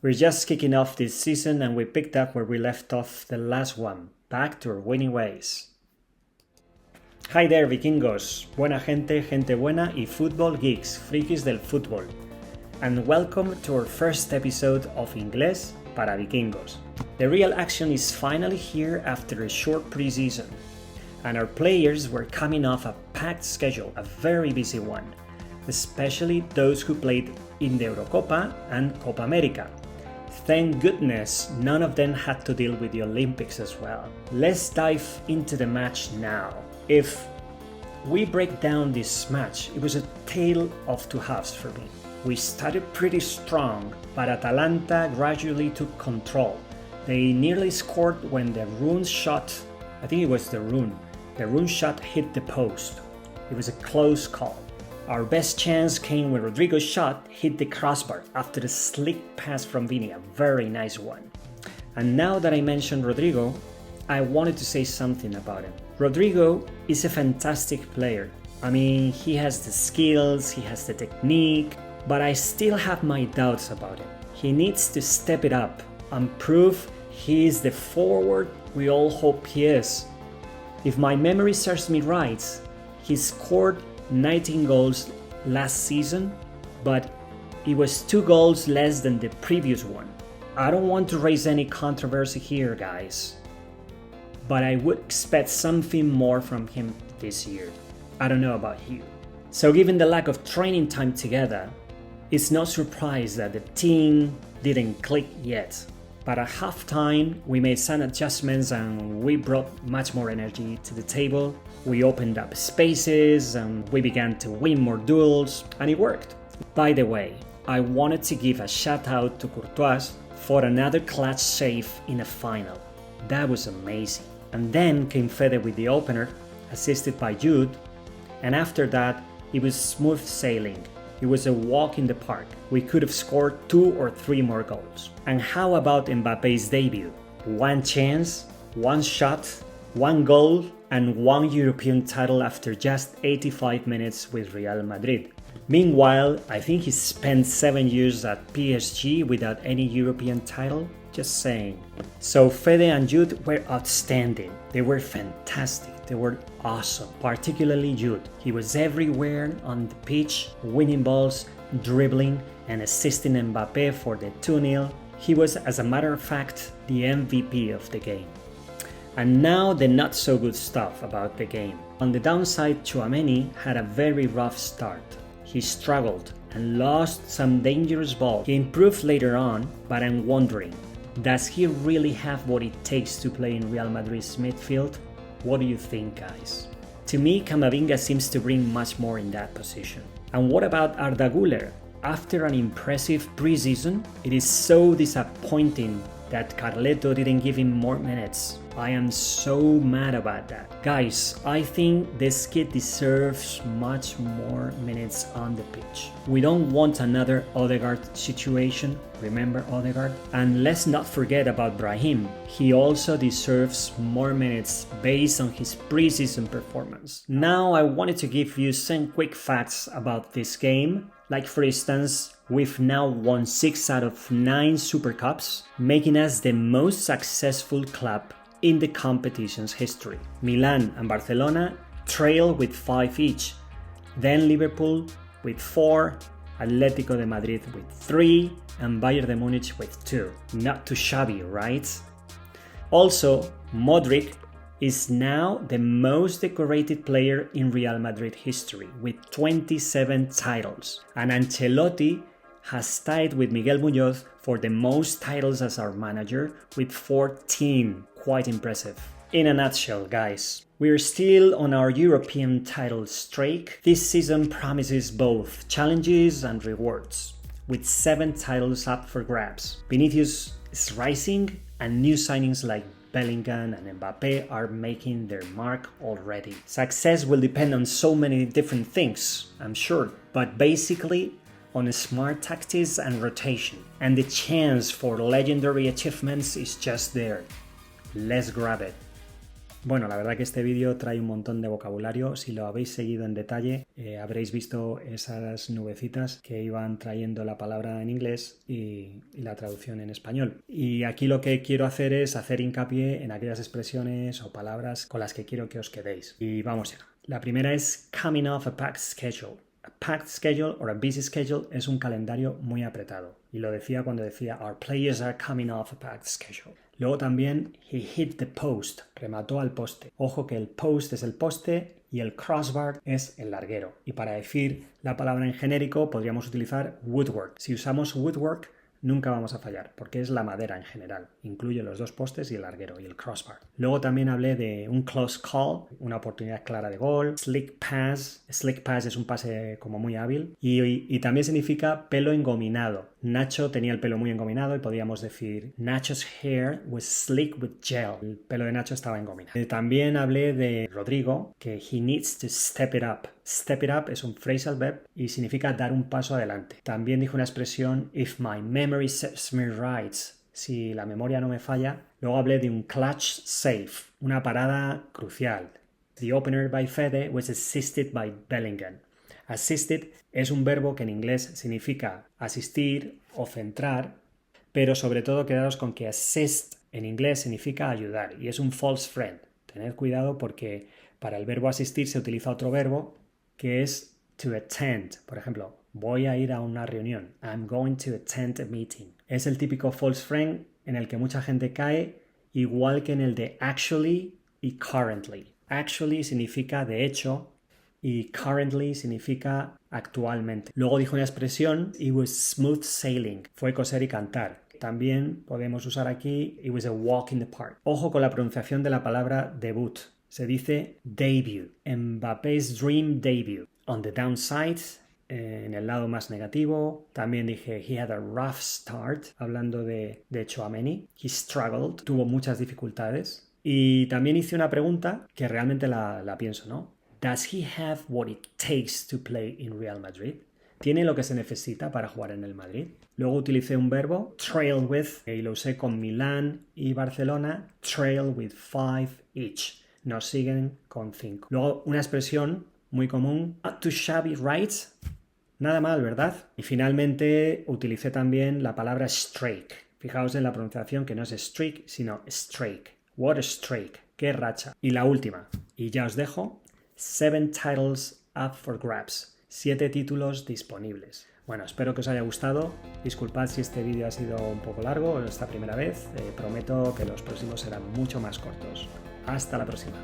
We're just kicking off this season and we picked up where we left off the last one, back to our winning ways. Hi there, vikingos, buena gente, gente buena y football geeks, frikis del fútbol. And welcome to our first episode of Inglés para Vikingos. The real action is finally here after a short preseason. And our players were coming off a packed schedule, a very busy one, especially those who played in the Eurocopa and Copa America. Thank goodness none of them had to deal with the Olympics as well. Let's dive into the match now. If we break down this match, it was a tale of two halves for me. We started pretty strong, but Atalanta gradually took control. They nearly scored when the Rune shot, I think it was the Rune shot hit the post. It was a close call. Our best chance came when Rodrigo's shot hit the crossbar after a slick pass from Vini, a very nice one. And now that I mentioned Rodrigo, I wanted to say something about him. Rodrigo is a fantastic player. I mean, he has the skills, he has the technique, but I still have my doubts about him. He needs to step it up and prove he is the forward we all hope he is. If my memory serves me right, he scored 19 goals last season, but it was 2 goals less than the previous one. I don't want to raise any controversy here, guys, but I would expect something more from him this year. I don't know about you. So given the lack of training time together, it's no surprise that the team didn't click yet. But at halftime, we made some adjustments and we brought much more energy to the table. We opened up spaces and we began to win more duels, and it worked. By the way, I wanted to give a shout out to Courtois for another clutch save in a final. That was amazing. And then came Fede with the opener, assisted by Jude, and after that, it was smooth sailing. It was a walk in the park. We could have scored 2 or 3 more goals. And how about Mbappe's debut? 1 chance, 1 shot, 1 goal, and 1 European title after just 85 minutes with Real Madrid. Meanwhile, I think he spent 7 years at PSG without any European title. Just saying. So Fede and Jude were outstanding. They were fantastic. They were awesome. Particularly Jude. He was everywhere on the pitch, winning balls, dribbling, and assisting Mbappe for the 2-0. He was, as a matter of fact, the MVP of the game. And now the not so good stuff about the game. On the downside, Tchouaméni had a very rough start. He struggled and lost some dangerous balls. He improved later on, but I'm wondering, does he really have what it takes to play in Real Madrid's midfield? What do you think, guys? To me, Camavinga seems to bring much more in that position. And what about Arda Güler? After an impressive preseason, it is so disappointing that Carleto didn't give him more minutes. I am so mad about that. Guys, I think this kid deserves much more minutes on the pitch. We don't want another Odegaard situation. Remember Odegaard? And let's not forget about Brahim. He also deserves more minutes based on his preseason performance. Now I wanted to give you some quick facts about this game. Like for instance, we've now won 6 out of 9 Supercups, making us the most successful club in the competition's history. Milan and Barcelona trail with 5 each, then Liverpool with 4, Atletico de Madrid with 3, and Bayern de Munich with 2. Not too shabby, right? Also, Modric is now the most decorated player in Real Madrid history with 27 titles, and Ancelotti has tied with Miguel Muñoz for the most titles as our manager with 14. Quite impressive. In a nutshell, guys, we're still on our European title streak. This season promises both challenges and rewards, with 7 titles up for grabs. Vinicius is rising, and new signings like Bellingham and Mbappe are making their mark already. Success will depend on so many different things, I'm sure, but basically on smart tactics and rotation. And the chance for legendary achievements is just there. Let's grab it. Bueno, la verdad que este vídeo trae un montón de vocabulario. Si lo habéis seguido en detalle, habréis visto esas nubecitas que iban trayendo la palabra en inglés y la traducción en español. Y aquí lo que quiero hacer es hacer hincapié en aquellas expresiones o palabras con las que quiero que os quedéis. Y vamos ya. La primera es coming off a packed schedule. A packed schedule or a busy schedule es un calendario muy apretado. Y lo decía cuando decía our players are coming off a packed schedule. Luego también he hit the post, remató al poste. Ojo que el post es el poste y el crossbar es el larguero. Y para decir la palabra en genérico podríamos utilizar woodwork. Si usamos woodwork nunca vamos a fallar, porque es la madera en general. Incluye los dos postes y el larguero y el crossbar. Luego también hablé de un close call, una oportunidad clara de gol. Slick pass. Slick pass es un pase como muy hábil. Y también significa pelo engominado. Nacho tenía el pelo muy engominado y podíamos decir Nacho's hair was slick with gel. El pelo de Nacho estaba engominado. También hablé de Rodrigo, que he needs to step it up. Step it up es un phrasal verb y significa dar un paso adelante. También dijo una expresión if my memory serves me right. Si la memoria no me falla. Luego hablé de un clutch save, una parada crucial. The opener by Fede was assisted by Bellingham. Assisted es un verbo que en inglés significa asistir o centrar, pero sobre todo quedaros con que assist en inglés significa ayudar y es un false friend. Tened cuidado porque para el verbo asistir se utiliza otro verbo que es to attend. Por ejemplo, voy a ir a una reunión. I'm going to attend a meeting. Es el típico false friend en el que mucha gente cae, igual que en el de actually y currently. Actually significa de hecho y currently significa actualmente. Luego dijo una expresión, it was smooth sailing. Fue coser y cantar. También podemos usar aquí, it was a walk in the park. Ojo con la pronunciación de la palabra debut. Se dice debut. Mbappé's dream debut. On the downside, en el lado más negativo, también dije he had a rough start, hablando de Tchouaméni. He struggled, tuvo muchas dificultades. Y también hice una pregunta que realmente la pienso, ¿no? Does he have what it takes to play in Real Madrid? ¿Tiene lo que se necesita para jugar en el Madrid? Luego utilicé un verbo, trail with, y lo usé con Milán y Barcelona, trail with 5 each. Nos siguen con 5. Luego una expresión muy común, not too shabby, right? Nada mal, ¿verdad? Y finalmente utilicé también la palabra streak. Fijaos en la pronunciación que no es streak, sino streak. What a streak. ¡Qué racha! Y la última, y ya os dejo, 7 titles up for grabs. 7 títulos disponibles. Bueno, espero que os haya gustado. Disculpad si este vídeo ha sido un poco largo esta primera vez. Prometo que los próximos serán mucho más cortos. Hasta la próxima.